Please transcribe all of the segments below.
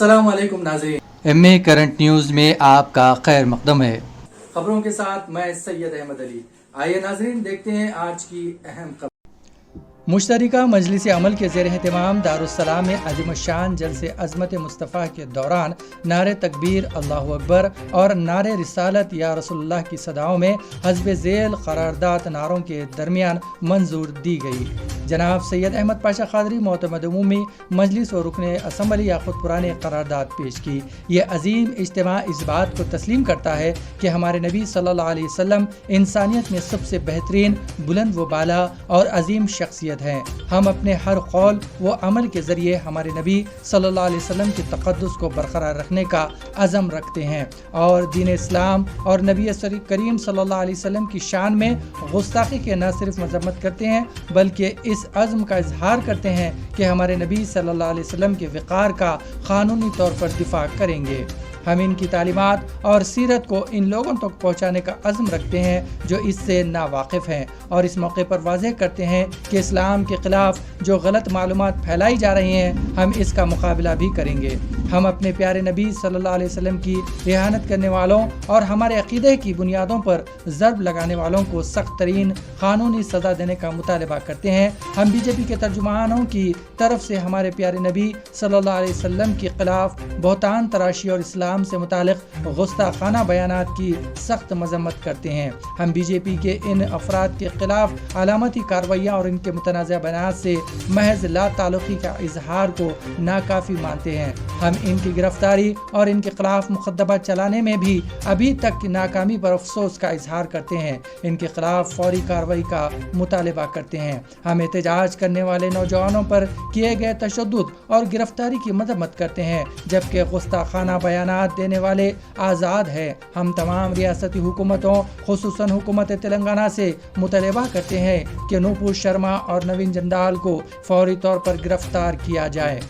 अस्सलाम वालेकुम नाज़रीन, एमए करंट न्यूज़ में आपका खैर मकदम है। खबरों के साथ मैं सैयद अहमद अली। आइए नाज़रीन देखते हैं आज की अहम खबर। मुश्तरका मजलिस अमल के ज़ेर एहतमाम दारुस्सलाम में अज़ीमुश्शान जलसे अज़मत मुस्तफ़ा के दौरान नारे तकबीर अल्लाहु अकबर और नारे रिसालत या रसूलुल्लाह की सदाओं में हस्ब ज़ेल क़रारदाद नारों के दरमियान मंजूर दी गई। जनाब सैयद अहमद पाशा क़ादरी मोतमद उमूमी मजलिस और रुकन असम्बली याक़ूतपुरा ने क़रारदाद पेश की। ये अजीम इज्तिमा इस बात को तस्लीम करता है कि हमारे नबी सल्लल्लाहु अलैहि वसल्लम इंसानियत में सबसे बेहतरीन, बुलंद व बाला और अजीम शख्सियत हैं। हम अपने हर कौल व अमल के ज़रिए हमारे नबी सल्लल्लाहु अलैहि वसल्लम के तक़द्दुस को बरकरार रखने का अज़म रखते हैं और दीन इस्लाम और नबी करीम सल्लल्लाहु अलैहि वसल्लम की शान में गुस्ताखी के न सिर्फ मज़म्मत करते हैं बल्कि इस अज़्म का इजहार करते हैं कि हमारे नबी सल्लल्लाहु अलैहि वसल्लम के वक़ार का क़ानूनी तौर पर दिफा करेंगे। हम इनकी तालीमात और सीरत को इन लोगों तक पहुँचाने का अज़्म रखते हैं जो इससे नावाकिफ़ हैं और इस मौके पर वाज़ेह करते हैं कि इस्लाम के ख़िलाफ़ जो गलत मालूमात फैलाई जा रही हैं हम इसका मुकाबला भी करेंगे। हम अपने प्यारे नबी सल्लल्लाहु अलैहि वसल्लम की इहानत करने वालों और हमारे अक़ीदे की बुनियादों पर ज़र्ब लगाने वालों को सख्त तरीन क़ानूनी सज़ा देने का मुतालबा करते हैं। हम बीजेपी के तर्जुमानों की तरफ से हमारे प्यारे नबी सल्लल्लाहु अलैहि वसल्लम के ख़िलाफ़ बहतान तराशी और इस्लाम से मुतालिक गुस्ताखाना बयानात की सख्त मजम्मत करते हैं। हम बीजेपी के इन अफराद के खिलाफ अलामती कार्रवाइयाँ और इनके मुतनाज़ा बयानात से महज ला ताल्लुक़ी का इजहार को नाकाफ़ी मानते हैं। हम इनकी गिरफ्तारी और इनके खिलाफ मुकदमा चलाने में भी अभी तक की नाकामी पर अफसोस का इजहार करते हैं। इनके खिलाफ फौरी कार्रवाई का मुतालबा करते हैं। हम एहतजाज करने वाले नौजवानों पर किए गए तशद्दुद और गिरफ्तारी की मजम्मत करते हैं जबकि गुस्ताखाना बयानात देने वाले आज़ाद है। हम तमाम रियासती हुकूमतों खुसूसन हुकूमत तेलंगाना से मुतालबा करते हैं कि नूपुर शर्मा और नवीन जंदाल को फौरी तौर पर गिरफ्तार किया जाए।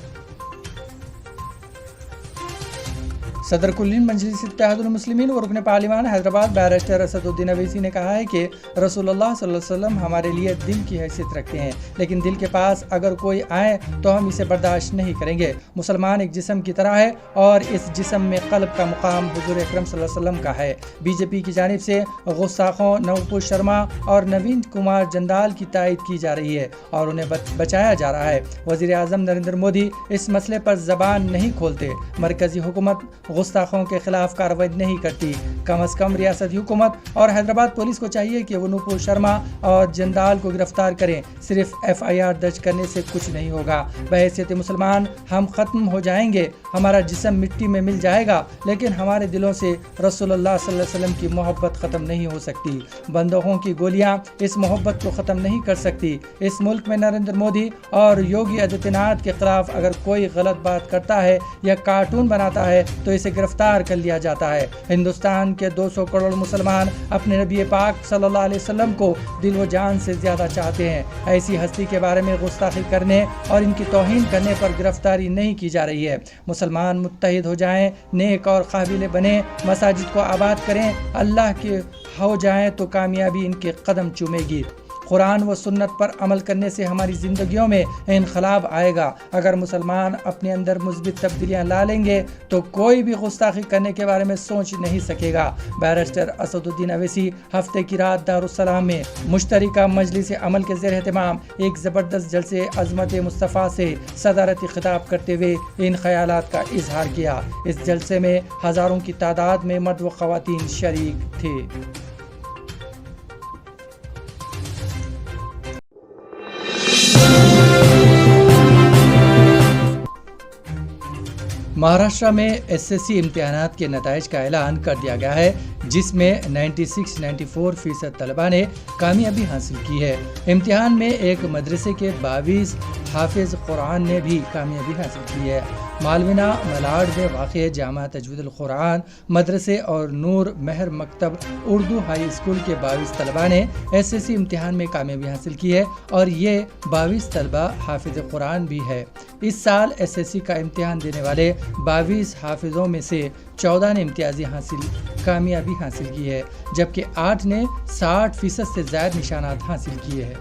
सदर कुल्लीन मजलिस इत्तेहादुल मुस्लिमीन व रुकन पार्लिमान हैदराबाद बैरिस्टर असदुद्दीन अवैसी ने कहा है कि रसूलुल्लाह सल्लल्लाहु अलैहि वसल्लम हमारे लिए दिल की हैसियत रखते हैं, लेकिन दिल के पास अगर कोई आए तो हम इसे बर्दाश्त नहीं करेंगे। मुसलमान एक जिस्म की तरह है और इस जिस्म में क़ल्ब का मुकाम हुज़ूर अकरम सल्लल्लाहु अलैहि वसल्लम का है। बीजेपी की जानिब से गुस्ताखों नूपुर शर्मा और नवीन कुमार जंदाल की तायद की जा रही है और उन्हें बचाया जा रहा है। वज़ीर आज़म नरेंद्र मोदी इस मसले पर ज़बान नहीं खोलते। मरकज़ी हुकूमत गुस्ताखों के खिलाफ कार्रवाई नहीं करती। कम अज़ कम रियासती हुकूमत और हैदराबाद पुलिस को चाहिए कि वो नूपुर शर्मा और जंदाल को गिरफ्तार करें। सिर्फ FIR दर्ज करने से कुछ नहीं होगा। बहैसियत मुसलमान हम ख़त्म हो जाएंगे, हमारा जिस्म मिट्टी में मिल जाएगा, लेकिन हमारे दिलों से रसूलुल्लाह सल्लल्लाहु अलैहि वसल्लम की मोहब्बत ख़त्म नहीं हो सकती। बंदूकों की गोलियाँ इस मोहब्बत को ख़त्म नहीं कर सकती। इस मुल्क में नरेंद्र मोदी और योगी आदित्यनाथ के खिलाफ अगर कोई गलत बात करता है या कार्टून बनाता है तो इसे गिरफ्तार कर लिया जाता है। हिंदुस्तान के 200 करोड़ मुसलमान अपने नबी पाक सल्लल्लाहु अलैहि वसल्लम को दिल व जान से ज़्यादा चाहते हैं। ऐसी हस्ती के बारे में गुस्ताखी करने और इनकी तौहीन करने पर गिरफ्तारी नहीं की जा रही है। मुसलमान मुत्तहिद हो जाएं, नेक और काबिल बने, मसाजिद को आबाद करें, अल्लाह के हो जाएं तो कामयाबी इनके कदम चूमेगी। कुरान व सुन्नत पर अमल करने से हमारी ज़िंदगियों में इनकलाब आएगा। अगर मुसलमान अपने अंदर मुस्बित तब्दीलियाँ ला लेंगे तो कोई भी गुस्ताखी करने के बारे में सोच नहीं सकेगा। बैरिस्टर असदुद्दीन अवैसी हफ्ते की रात दारुस्सलाम में मुश्तरका मजलिस अमल के ज़ेर एहतमाम एक ज़बरदस्त जलसे अज़मत मुस्तफ़ा से सदारती खिताब करते हुए इन ख़यालात का इजहार किया। इस जलसे में हज़ारों की तादाद में मर्द व ख़वातीन शरीक थे। महाराष्ट्र में SSC इम्तिहानात के नताइज का ऐलान कर दिया गया है जिसमें 96-94% तलबा ने कामयाबी हासिल की है। इम्तिहान में एक मदरसे के 22 हाफिज कुरान ने भी कामयाबी हासिल की है। मालविना मलाड में वाक़ जामा तजवीदुल कुरान मदरसे और नूर महर मकतब उर्दू हाई स्कूल के 22 तलबा ने SSC इम्तिहान में कामयाबी हासिल की है और ये 22 तलबा हाफिज कुरान भी है। इस साल SSC का इम्तिहान देने वाले 22 हाफिज़ों में से 14 ने इम्तियाजी कामयाबी हासिल की है, जबकि 8 ने 60% से ज़्यादा निशानात हासिल किए हैं।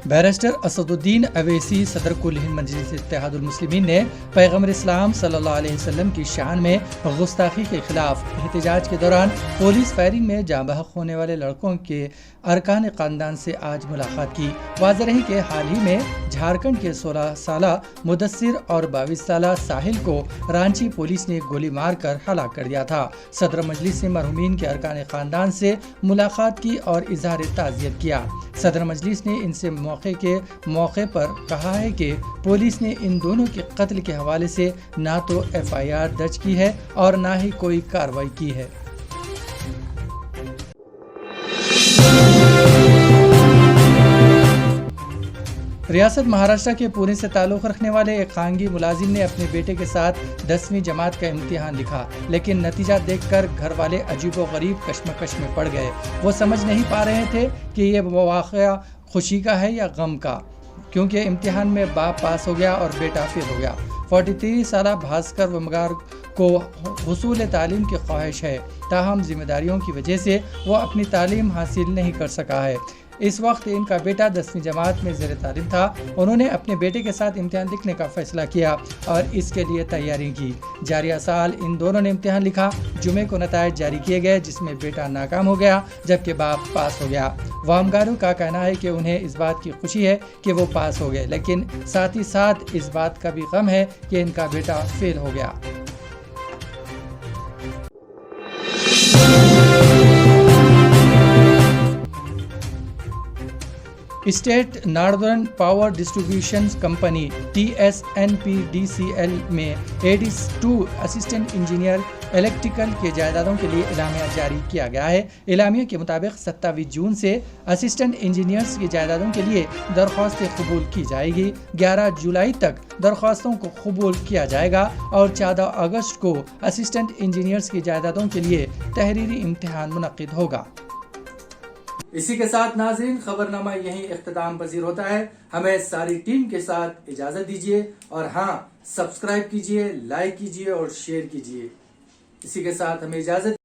बैरिस्टर असदुद्दीन अवैसी सदर कुल हिंद मजलिस इत्तेहादुल मुस्लिमीन ने पैगम्बर इस्लाम सल्लल्लाहु अलैहि वसल्लम की शान में गुस्ताखी के खिलाफ एहतजाज के दौरान पुलिस फायरिंग में जाँ बहक होने वाले लड़कों के अरकान ख़ानदान से आज मुलाकात की। वाज़ेह रही कि हाल ही में झारखंड के 16 साला मुदस्सिर और 22 साला साहिल को रांची पुलिस ने गोली मारकर हलाक कर दिया था। सदर मजलिस ने मरहूमीन के अरकान ख़ानदान से मुलाकात की और इजहार ताज़ियत किया। सदर मजलिस ने इनसे मौके पर कहा है कि पुलिस ने इन दोनों के कत्ल के हवाले से ना तो FIR दर्ज की है और ना ही कोई कार्रवाई की है। रियासत महाराष्ट्र के पुणे से ताल्लुक़ रखने वाले एक खानगी मुलाजिम ने अपने बेटे के साथ 10वीं जमात का इम्तिहान लिखा, लेकिन नतीजा देखकर घर वाले अजीबोगरीब कश्मकश में पड़ गए। वो समझ नहीं पा रहे थे कि ये वाक़या खुशी का है या गम का, क्योंकि इम्तिहान में बाप पास हो गया और बेटा फेल हो गया। 43 साला भास्कर वमगार को हुसूल तालीम की ख्वाहिश है, ताहम जिम्मेदारियों की वजह से वो अपनी तालीम हासिल नहीं कर सका है। इस वक्त इनका बेटा 10वीं जमात में ज़ेर तालीम था। उन्होंने अपने बेटे के साथ इम्तिहान लिखने का फैसला किया और इसके लिए तैयारी की। जारिया साल इन दोनों ने इम्तिहान लिखा। जुमे को नताइज जारी किए गए, जिसमें बेटा नाकाम हो गया जबकि बाप पास हो गया। वामगारों का कहना है कि उन्हें इस बात की खुशी है कि वो पास हो गए, लेकिन साथ ही साथ इस बात का भी गम है कि इनका बेटा फेल हो गया। State northern power distribution company TSNPDCL में AD2 असिस्टेंट इंजीनियर इलेक्ट्रिकल के जायदादों के लिए इलामिया जारी किया गया है। इलामिया के मुताबिक 27 जून से असिस्टेंट इंजीनियर्स की जायदादों के लिए दरख्वास्तें कबूल की जाएगी। 11 जुलाई तक दरख्वास्तों को कबूल किया जाएगा और 14 अगस्त को असिस्टेंट इंजीनियर्स की जायदादों के लिए तहरीरी इम्तिहान मुनक्किद होगा। इसी के साथ नाज़रीन खबरनामा यहीं इख्तिताम पजीर होता है। हमें सारी टीम के साथ इजाजत दीजिए और हाँ, सब्सक्राइब कीजिए, लाइक कीजिए और शेयर कीजिए। इसी के साथ हमें इजाजत।